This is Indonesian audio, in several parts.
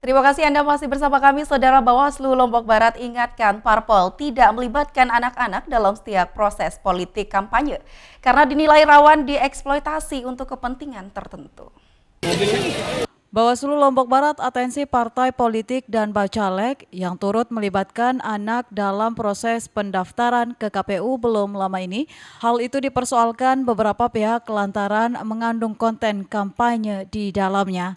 Terima kasih Anda masih bersama kami, Saudara. Bawaslu Lombok Barat ingatkan parpol tidak melibatkan anak-anak dalam setiap proses politik kampanye karena dinilai rawan dieksploitasi untuk kepentingan tertentu. Bawaslu Lombok Barat atensi partai politik dan bacalek yang turut melibatkan anak dalam proses pendaftaran ke KPU belum lama ini. Hal itu dipersoalkan beberapa pihak lantaran mengandung konten kampanye di dalamnya.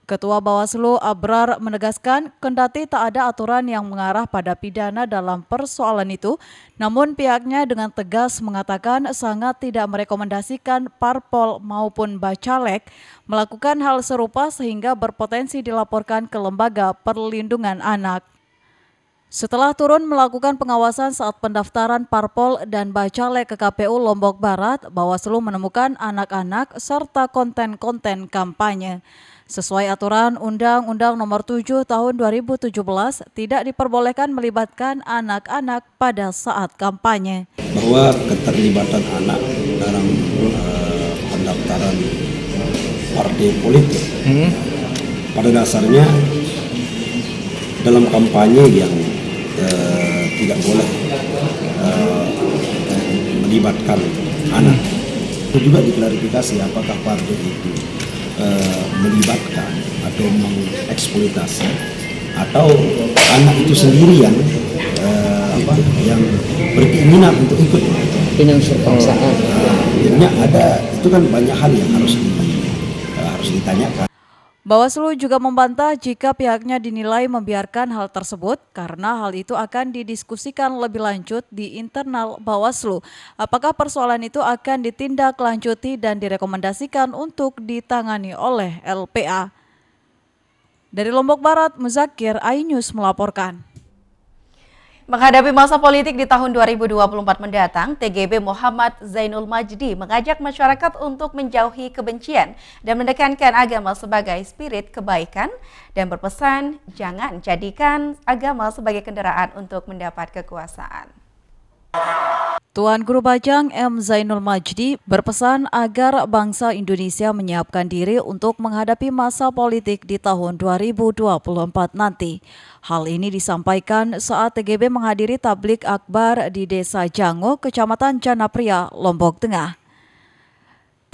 Ketua Bawaslu Abrar menegaskan kendati tak ada aturan yang mengarah pada pidana dalam persoalan itu, namun pihaknya dengan tegas mengatakan sangat tidak merekomendasikan parpol maupun bacalek melakukan hal serupa sehingga berpotensi dilaporkan ke Lembaga Perlindungan Anak. Setelah turun melakukan pengawasan saat pendaftaran parpol dan bacalek ke KPU Lombok Barat, Bawaslu menemukan anak-anak serta konten-konten kampanye. Sesuai aturan Undang-Undang Nomor 7 Tahun 2017, tidak diperbolehkan melibatkan anak-anak pada saat kampanye. Bahwa keterlibatan anak dalam pendaftaran partai politik pada dasarnya dalam kampanye yang tidak boleh melibatkan anak. Itu juga diklarifikasi apakah partai itu melibatkan atau mengeksploitasi atau anak itu sendiri yang berkeinginan untuk ikut dengan paksaan. Akhirnya ada itu kan banyak hal yang harus ditanyakan. Bawaslu juga membantah jika pihaknya dinilai membiarkan hal tersebut karena hal itu akan didiskusikan lebih lanjut di internal Bawaslu. Apakah persoalan itu akan ditindaklanjuti dan direkomendasikan untuk ditangani oleh LPA? Dari Lombok Barat, Muzakir, iNews melaporkan. Menghadapi masa politik di tahun 2024 mendatang, TGB Muhammad Zainul Majdi mengajak masyarakat untuk menjauhi kebencian dan menekankan agama sebagai spirit kebaikan dan berpesan jangan jadikan agama sebagai kendaraan untuk mendapat kekuasaan. Tuan Guru Bajang M. Zainul Majdi berpesan agar bangsa Indonesia menyiapkan diri untuk menghadapi masa politik di tahun 2024 nanti. Hal ini disampaikan saat TGB menghadiri tablik akbar di Desa Jango, Kecamatan Janapria, Lombok Tengah.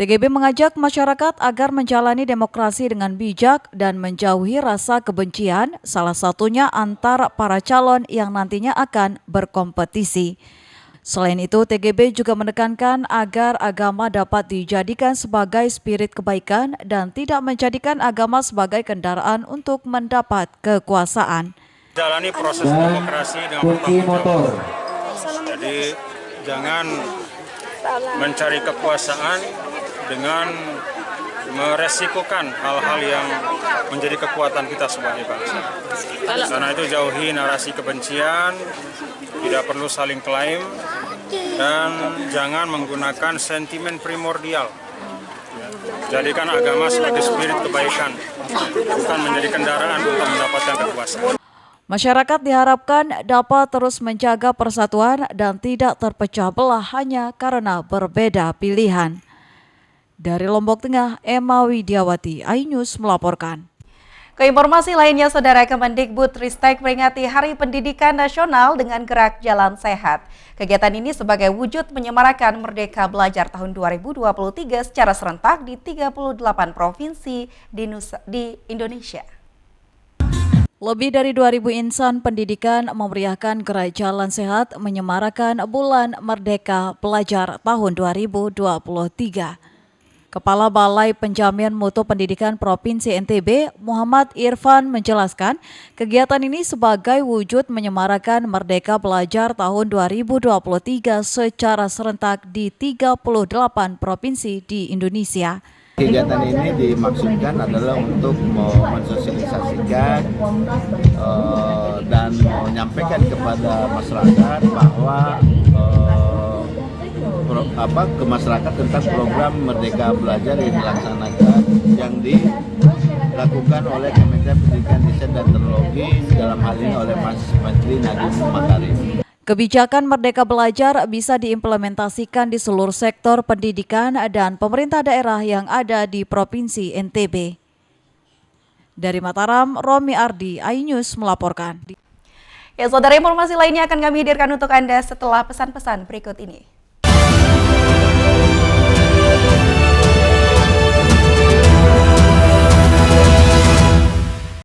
TGB mengajak masyarakat agar menjalani demokrasi dengan bijak dan menjauhi rasa kebencian, salah satunya antar para calon yang nantinya akan berkompetisi. Selain itu, TGB juga menekankan agar agama dapat dijadikan sebagai spirit kebaikan dan tidak menjadikan agama sebagai kendaraan untuk mendapat kekuasaan. Jalani proses demokrasi dengan bertanggung jawab. Jadi jangan mencari kekuasaan dengan meresikokan hal-hal yang menjadi kekuatan kita sebagai bangsa. Karena itu jauhi narasi kebencian, tidak perlu saling klaim, dan jangan menggunakan sentimen primordial. Jadikan agama sebagai spirit kebaikan, bukan menjadi kendaraan untuk mendapatkan kekuasaan. Masyarakat diharapkan dapat terus menjaga persatuan dan tidak terpecah belah hanya karena berbeda pilihan. Dari Lombok Tengah, Emma Widiawati, iNews melaporkan. Keinformasi lainnya, Saudara, Kemendikbudristek peringati Hari Pendidikan Nasional dengan gerak Jalan Sehat. Kegiatan ini sebagai wujud menyemarakan Merdeka Belajar tahun 2023 secara serentak di 38 provinsi di Indonesia. Lebih dari 2.000 insan pendidikan memeriahkan gerak Jalan Sehat menyemarakan Bulan Merdeka Belajar tahun 2023. Kepala Balai Penjamin Mutu Pendidikan Provinsi NTB, Muhammad Irfan menjelaskan, kegiatan ini sebagai wujud menyemarakan Merdeka Belajar tahun 2023 secara serentak di 38 provinsi di Indonesia. Kegiatan ini dimaksudkan adalah untuk mensosialisasikan dan menyampaikan kepada masyarakat bahwa ke masyarakat tentang program Merdeka Belajar yang dilaksanakan, yang dilakukan oleh Kementerian Pendidikan, Riset dan Teknologi, dalam hal ini oleh Mas Menteri Nadiem Makarim. Kebijakan Merdeka Belajar bisa diimplementasikan di seluruh sektor pendidikan dan pemerintah daerah yang ada di Provinsi NTB. Dari Mataram, Romi Ardi, iNews melaporkan. Ya, saudara, informasi lainnya akan kami hadirkan untuk Anda setelah pesan-pesan berikut ini.